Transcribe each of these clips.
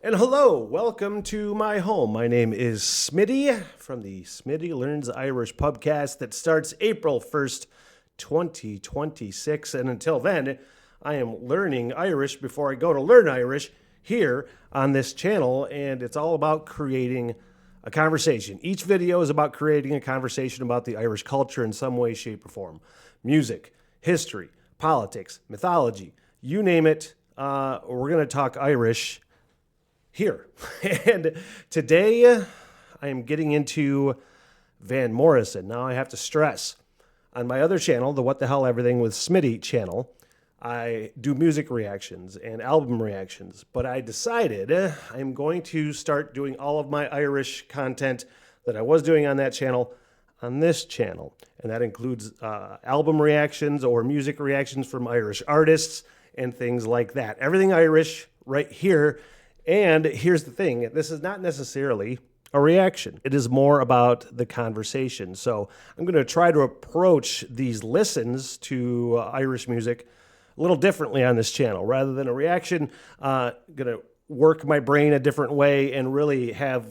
And hello, welcome to my home. My name is Smitty from the Smitty Learns Irish podcast that starts April 1st, 2026. And until then, I am learning Irish before I go to learn Irish here on this channel. And it's all about creating a conversation. Each video is about creating a conversation about the Irish culture in some way, shape, or form. Music, history, politics, mythology, you name it. We're going to talk Irish here. And today I am getting into Van Morrison. Now I have to stress, on my other channel, the What the Hell Everything with Smitty channel, I do music reactions and album reactions, but I decided I'm going to start doing all of my Irish content that I was doing on that channel on this channel. And that includes album reactions or music reactions from Irish artists and things like that. Everything Irish right here. And here's the thing, this is not necessarily a reaction. It is more about the conversation. So I'm going to try to approach these listens to Irish music a little differently on this channel. Rather than a reaction, going to work my brain a different way and really have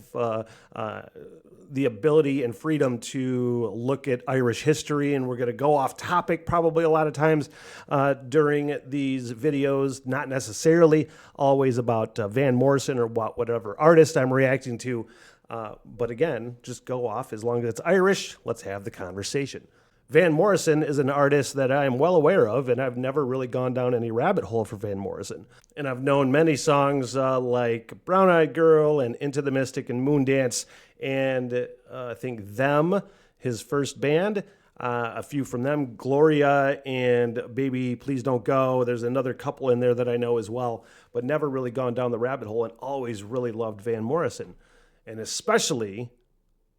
the ability and freedom to look at Irish history. And we're going to go off topic probably a lot of times during these videos, not necessarily always about Van Morrison or whatever artist I'm reacting to. But again, just go off as long as it's Irish. Let's have the conversation. Van Morrison is an artist that I am well aware of, and I've never really gone down any rabbit hole for Van Morrison. And I've known many songs like Brown Eyed Girl and Into the Mystic and Moondance, and I think Them, his first band, a few from them, Gloria and Baby Please Don't Go. There's another couple in there that I know as well, but never really gone down the rabbit hole and always really loved Van Morrison. And especially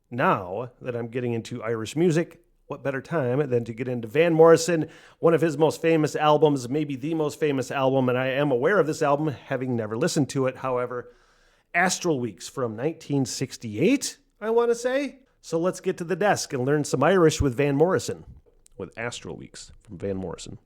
now that I'm getting into Irish music, what better time than to get into Van Morrison, one of his most famous albums, maybe the most famous album, and I am aware of this album, having never listened to it, however, Astral Weeks from 1968, I want to say. So let's get to the desk and learn some Irish with Van Morrison, with Astral Weeks from Van Morrison.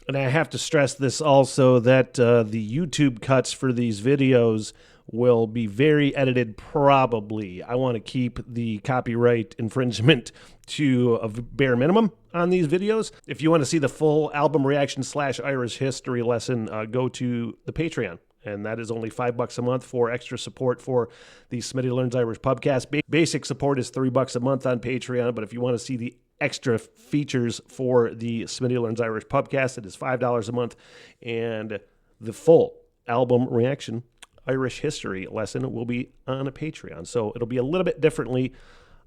And I have to stress this also, that the YouTube cuts for these videos will be very edited, probably. I want to keep the copyright infringement to a bare minimum on these videos. If you want to see the full album reaction / Irish history lesson, go to the Patreon. And that is only $5 a month for extra support for the Smitty Learns Irish podcast. Basic support is $3 a month on Patreon, but if you want to see the extra features for the Smitty Learns Irish podcast, it is $5 a month. And the full album reaction Irish history lesson will be on a Patreon. So it'll be a little bit differently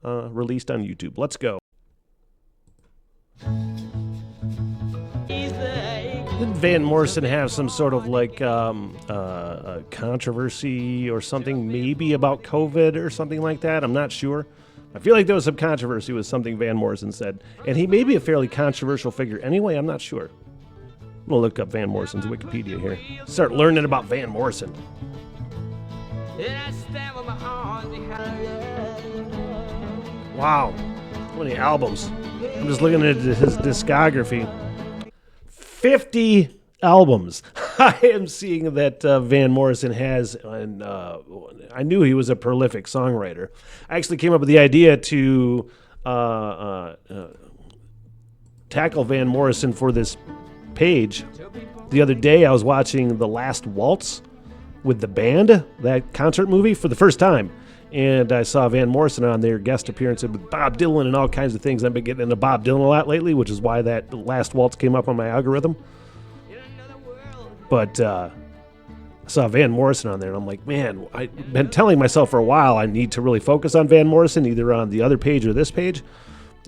released on YouTube. Let's go. Did Van Morrison have some sort of like controversy or something, maybe about COVID or something like that? I'm not sure. I feel like there was some controversy with something Van Morrison said. And he may be a fairly controversial figure anyway. I'm not sure. I'm going to look up Van Morrison's Wikipedia here. Start learning about Van Morrison. Wow. How many albums? I'm just looking at his discography. 50 albums. I am seeing that Van Morrison has, and I knew he was a prolific songwriter. I actually came up with the idea to tackle Van Morrison for this page. The other day I was watching The Last Waltz with the band, that concert movie, for the first time. And I saw Van Morrison on there, guest appearances with Bob Dylan and all kinds of things. I've been getting into Bob Dylan a lot lately, which is why that Last Waltz came up on my algorithm. But I saw Van Morrison on there, and I'm like, man, I've been telling myself for a while I need to really focus on Van Morrison, either on the other page or this page.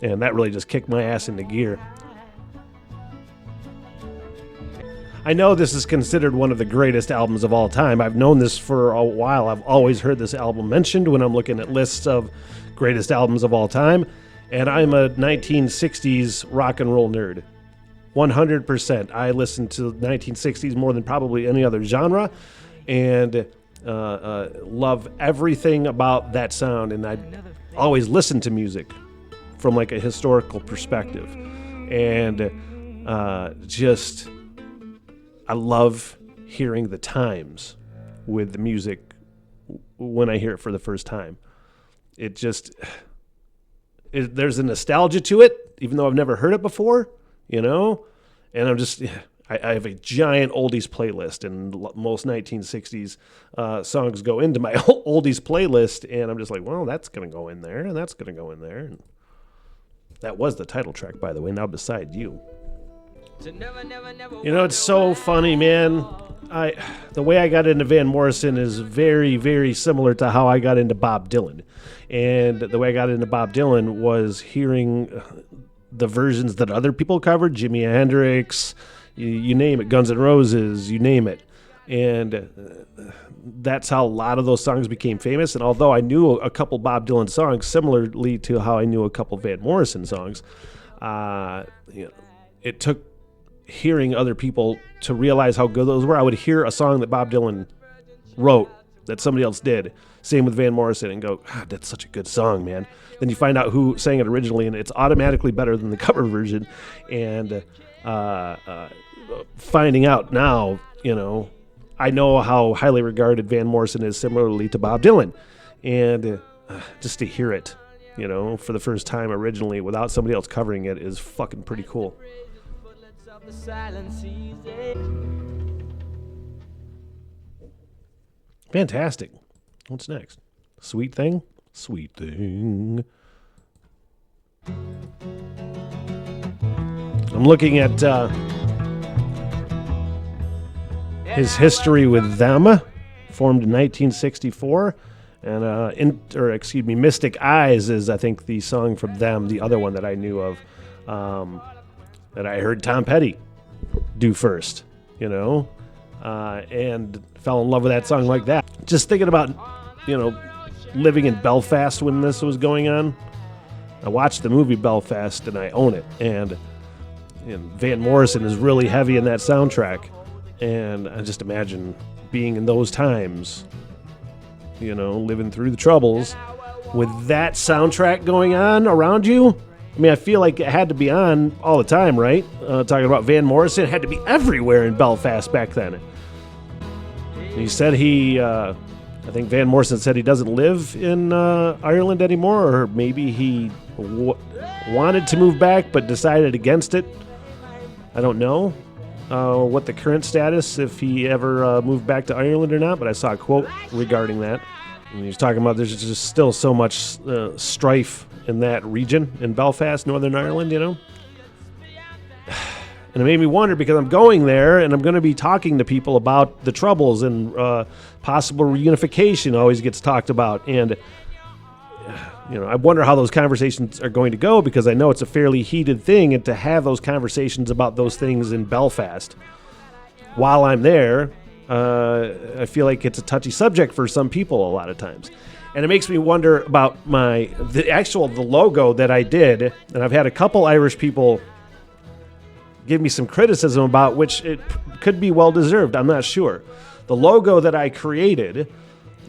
And that really just kicked my ass into gear. I know this is considered one of the greatest albums of all time. I've known this for a while. I've always heard this album mentioned when I'm looking at lists of greatest albums of all time. And I'm a 1960s rock and roll nerd. 100%. I listen to 1960s more than probably any other genre. And love everything about that sound. And I always listen to music from like a historical perspective. And I love hearing the times with the music when I hear it for the first time. There's a nostalgia to it, even though I've never heard it before, and I have a giant oldies playlist, and most 1960s songs go into my oldies playlist, and I'm just like, well, that's going to go in there, and that's going to go in there. And that was the title track, by the way, Now Beside You. It's so funny, man. The way I got into Van Morrison is very, very similar to how I got into Bob Dylan. And the way I got into Bob Dylan was hearing the versions that other people covered, Jimi Hendrix, you name it, Guns N' Roses, you name it. And that's how a lot of those songs became famous. And although I knew a couple Bob Dylan songs, similarly to how I knew a couple Van Morrison songs, it took hearing other people to realize how good those were. I would hear a song that Bob Dylan wrote that somebody else did, same with Van Morrison, and go, God, that's such a good song, man. Then you find out who sang it originally, and it's automatically better than the cover version. And finding out now, I know how highly regarded Van Morrison is, similarly to Bob Dylan. And just to hear it, for the first time originally without somebody else covering it is fucking pretty cool. Fantastic. What's next? Sweet Thing? Sweet Thing. I'm looking at his history with them, formed in 1964. And, Mystic Eyes is, I think, the song from them, the other one that I knew of, that I heard Tom Petty do first, and fell in love with that song like that. Just thinking about, living in Belfast when this was going on. I watched the movie Belfast, and I own it. And Van Morrison is really heavy in that soundtrack. And I just imagine being in those times, living through the Troubles with that soundtrack going on around you. I mean, I feel like it had to be on all the time, right? Talking about Van Morrison, it had to be everywhere in Belfast back then. He said I think Van Morrison said he doesn't live in Ireland anymore, or maybe he wanted to move back but decided against it. I don't know what the current status, if he ever moved back to Ireland or not, but I saw a quote regarding that. And he was talking about there's just still so much strife in that region, in Belfast, Northern Ireland, And it made me wonder, because I'm going there and I'm going to be talking to people about the Troubles, and possible reunification always gets talked about. And, I wonder how those conversations are going to go, because I know it's a fairly heated thing, and to have those conversations about those things in Belfast while I'm there, I feel like it's a touchy subject for some people a lot of times. And it makes me wonder about the logo that I did, and I've had a couple Irish people give me some criticism about, which it could be well-deserved, I'm not sure. The logo that I created,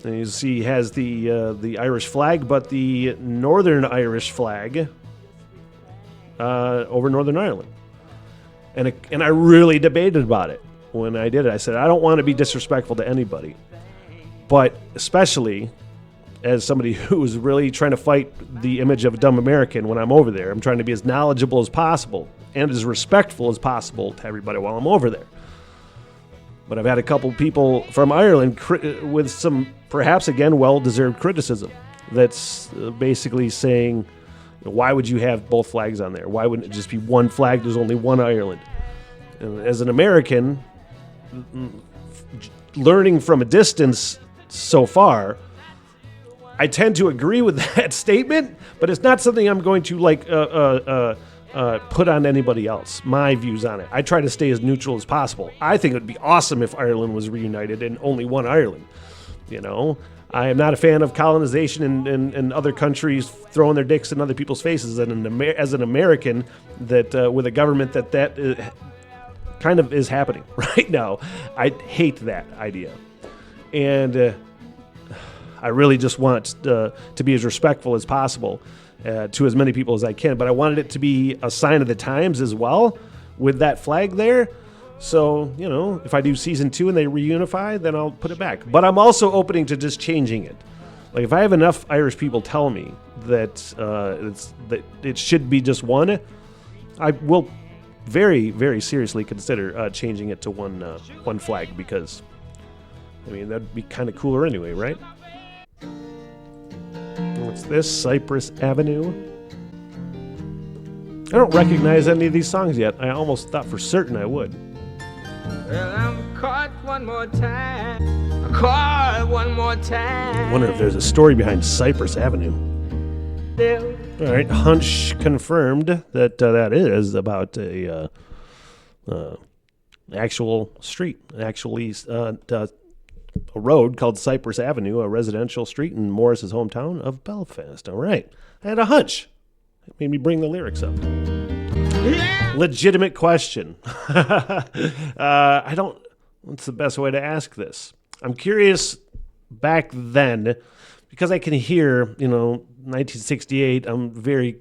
and you see, has the Irish flag, but the Northern Irish flag over Northern Ireland. And I really debated about it when I did it. I said, I don't want to be disrespectful to anybody, but especially as somebody who's really trying to fight the image of a dumb American when I'm over there. I'm trying to be as knowledgeable as possible and as respectful as possible to everybody while I'm over there. But I've had a couple people from Ireland with some, perhaps again, well-deserved criticism that's basically saying, why would you have both flags on there? Why wouldn't it just be one flag? There's only one Ireland. And as an American, learning from a distance so far, I tend to agree with that statement, but it's not something I'm going to put on anybody else, my views on it. I try to stay as neutral as possible. I think it would be awesome if Ireland was reunited and only one Ireland. I am not a fan of colonization and other countries throwing their dicks in other people's faces. And as an American, that with a government that kind of is happening right now, I hate that idea. And I really just want to be as respectful as possible to as many people as I can. But I wanted it to be a sign of the times as well, with that flag there, So, if I do season 2 and they reunify, then I'll put it back. But I'm also opening to just changing it. Like, if I have enough Irish people tell me that that it should be just one, I will very, very seriously consider changing it to one flag, because, that'd be kind of cooler anyway, right? What's this? Cypress Avenue? I don't recognize any of these songs yet. I almost thought for certain I would. Well, I'm caught one more time. I'm caught one more time. I wonder if there's a story behind Cypress Avenue. All right, hunch confirmed that that is about a actual street, actually a road called Cypress Avenue, a residential street in Morris's hometown of Belfast. All right, I had a hunch. It made me bring the lyrics up. Legitimate question. What's the best way to ask this? I'm curious back then, because I can hear, 1968, I'm very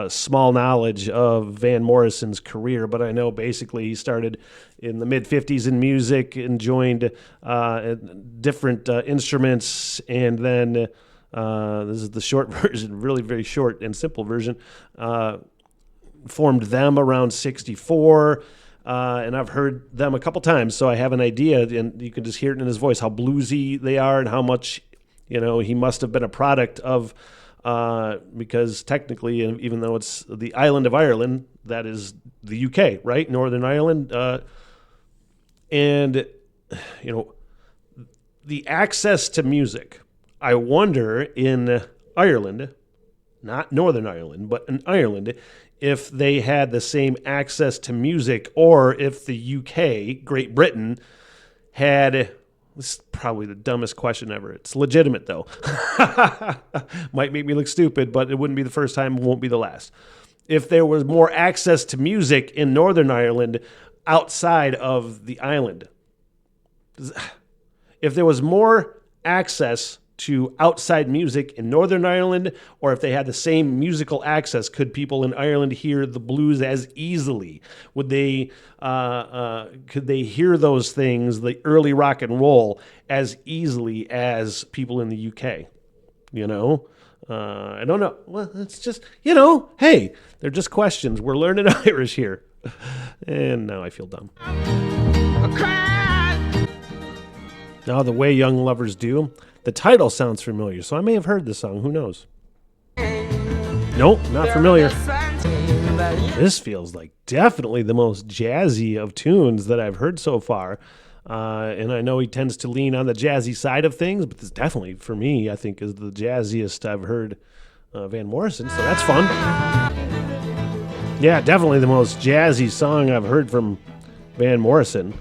small knowledge of Van Morrison's career, but I know basically he started in the mid-50s in music and joined different instruments, and then this is the short version, really very short and simple version, formed them around 64, and I've heard them a couple times, so I have an idea, and you can just hear it in his voice, how bluesy they are and how much, he must have been a product of, because technically, even though it's the island of Ireland, that is the UK, right? Northern Ireland. And, the access to music, I wonder in Ireland, not Northern Ireland, but in Ireland, if they had the same access to music, or if the UK, Great Britain, had... This is probably the dumbest question ever. It's legitimate, though. Might make me look stupid, but it wouldn't be the first time, it won't be the last. If there was more access to music in Northern Ireland outside of the island, if there was more access to outside music in Northern Ireland, or if they had the same musical access, could people in Ireland hear the blues as easily? Would they, could they hear those things, the early rock and roll, as easily as people in the UK? I don't know. Well, it's just, hey, they're just questions. We're learning Irish here. And now I feel dumb. Now, The Way Young Lovers Do. The title sounds familiar, so I may have heard the song. Who knows? Nope, not familiar. This feels like definitely the most jazzy of tunes that I've heard so far. And I know he tends to lean on the jazzy side of things, but this definitely, for me, I think is the jazziest I've heard Van Morrison, so that's fun. Yeah, definitely the most jazzy song I've heard from Van Morrison.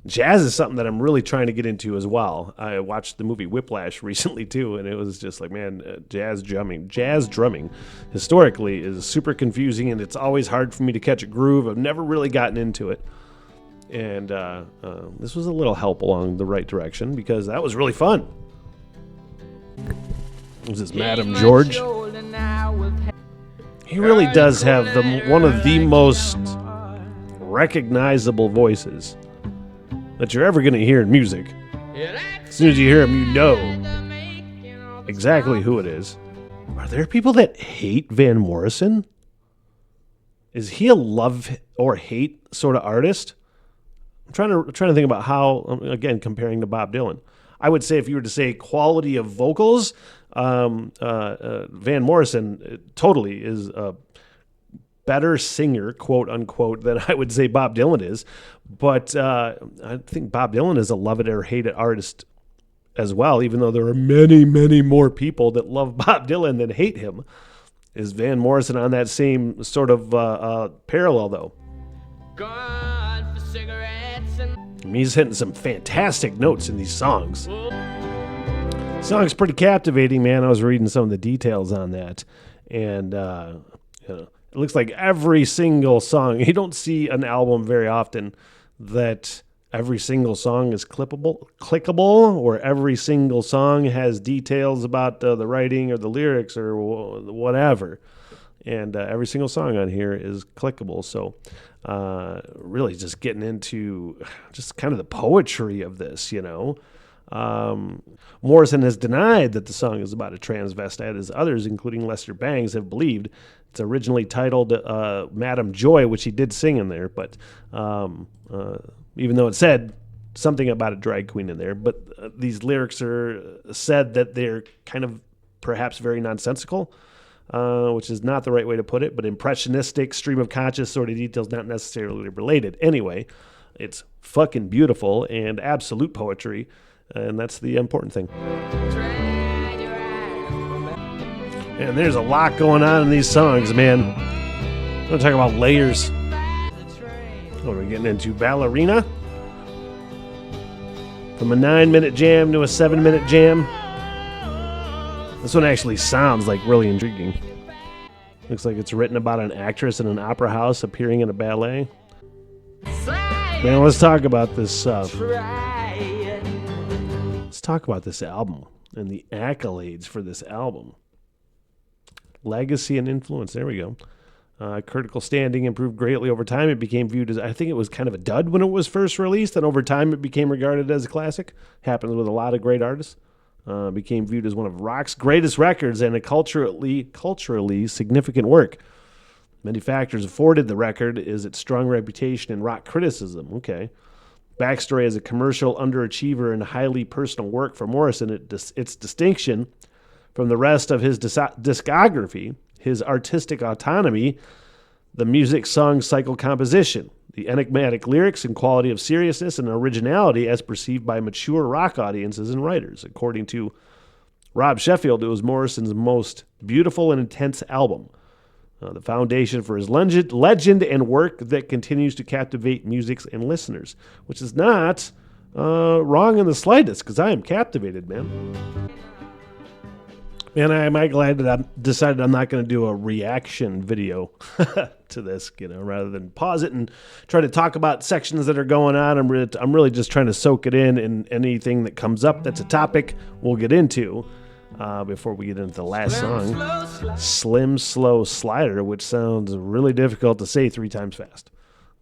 Jazz is something that I'm really trying to get into as well. I watched the movie Whiplash recently too, and it was just like, man, jazz drumming historically is super confusing, and it's always hard for me to catch a groove. I've never really gotten into it. And this was a little help along the right direction, because that was really fun. This is Madam George. He really does have one of the most recognizable voices that you're ever going to hear in music. As soon as you hear him, you know exactly who it is. Are there people that hate Van Morrison? Is he a love or hate sort of artist? I'm trying to think about how, again, comparing to Bob Dylan. I would say if you were to say quality of vocals, Van Morrison totally is a better singer, quote unquote, than I would say Bob Dylan is. But I think Bob Dylan is a love it or hate it artist as well, even though there are many, many more people that love Bob Dylan than hate him. Is Van Morrison on that same sort of parallel, though? God for cigarettes and He's hitting some fantastic notes in these songs. The song's pretty captivating, man. I was reading some of the details on that, and it looks like every single song. You don't see an album very often that every single song is clickable, or every single song has details about the writing or the lyrics or whatever. And every single song on here is clickable. So really just getting into just kind of the poetry of this, you know. Morrison has denied that the song is about a transvestite, as others, including Lester Bangs, have believed. It's originally titled Madam Joy, which he did sing in there, but even though it said something about a drag queen in there, but these lyrics are said that they're kind of perhaps very nonsensical, which is not the right way to put it, but impressionistic, stream of conscious sort of details, not necessarily related. Anyway, it's fucking beautiful and absolute poetry, and that's the important thing. And there's a lot going on in these songs, man. I'm going to talk about layers. What are we getting into? Ballerina? From a 9-minute jam to a 7-minute jam. This one actually sounds like really intriguing. Looks like it's written about an actress in an opera house appearing in a ballet. Man, let's talk about this. Let's talk about this album and the accolades for this album. Legacy and influence. There we go. Critical standing improved greatly over time. It became viewed as, I think it was kind of a dud when it was first released, and over time it became regarded as a classic. Happens with a lot of great artists. Became viewed as one of rock's greatest records and a culturally significant work. Many factors afforded the record is its strong reputation in rock criticism. Okay. Backstory: as a commercial underachiever and highly personal work for Morrison, its distinction from the rest of his discography, his artistic autonomy, the music song cycle composition, the enigmatic lyrics and quality of seriousness and originality as perceived by mature rock audiences and writers. According to Rob Sheffield, it was Morrison's most beautiful and intense album, the foundation for his legend and work that continues to captivate musics and listeners, which is not wrong in the slightest, because I am captivated, man. Man, am I glad that I decided I'm not going to do a reaction video to this, you know, rather than pause it and try to talk about sections that are going on. I'm really just trying to soak it in, and anything that comes up that's a topic we'll get into before we get into the last song, Slim Slow Slider, which sounds really difficult to say 3 times fast.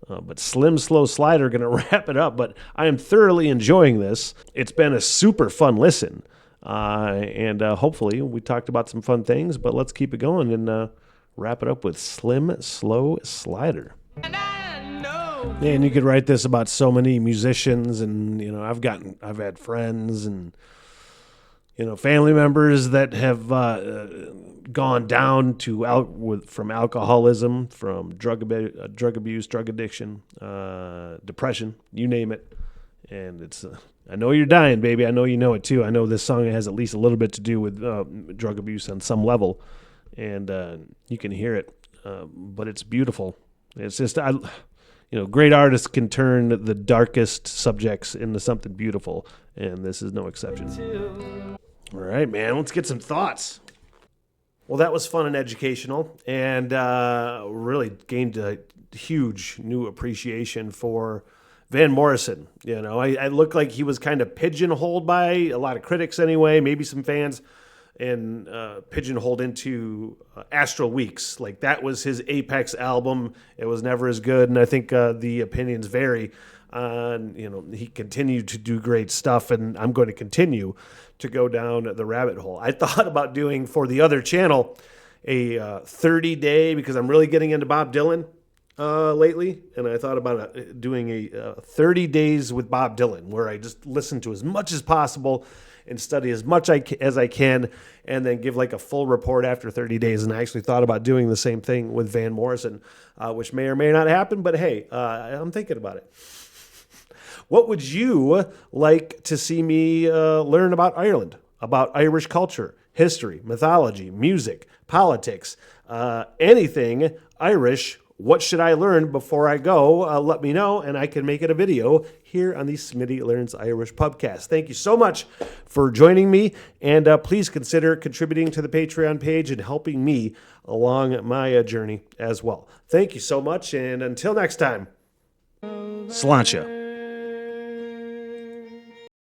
But Slim Slow Slider, going to wrap it up, but I am thoroughly enjoying this. It's been a super fun listen. And hopefully we talked about some fun things, but let's keep it going and wrap it up with Slim Slow Slider. And you could write this about so many musicians, and you know, I've had friends and, you know, family members that have gone down to from alcoholism, from drug abuse, drug addiction, depression, you name it. And it's I know you're dying, baby. I know you know it too. I know this song has at least a little bit to do with drug abuse on some level, and you can hear it. But it's beautiful. It's just, great artists can turn the darkest subjects into something beautiful, and this is no exception. All right, man. Let's get some thoughts. Well, that was fun and educational, and really gained a huge new appreciation for Van Morrison. You know, I looked like he was kind of pigeonholed by a lot of critics anyway, maybe some fans, and pigeonholed into Astral Weeks. Like, that was his apex album. It was never as good, and I think the opinions vary. He continued to do great stuff, and I'm going to continue to go down the rabbit hole. I thought about doing, for the other channel, a 30-day, because I'm really getting into Bob Dylan lately, and I thought about doing a 30 days with Bob Dylan, where I just listen to as much as possible and study as much as I can, and then give like a full report after 30 days. And I actually thought about doing the same thing with Van Morrison, which may or may not happen, but hey, I'm thinking about it. What would you like to see me learn about Ireland, about Irish culture, history, mythology, music, politics, anything Irish? What should I learn before I go? Let me know, and I can make it a video here on the Smitty Learns Irish podcast. Thank you so much for joining me, and please consider contributing to the Patreon page and helping me along my journey as well. Thank you so much, and until next time, Sláinte.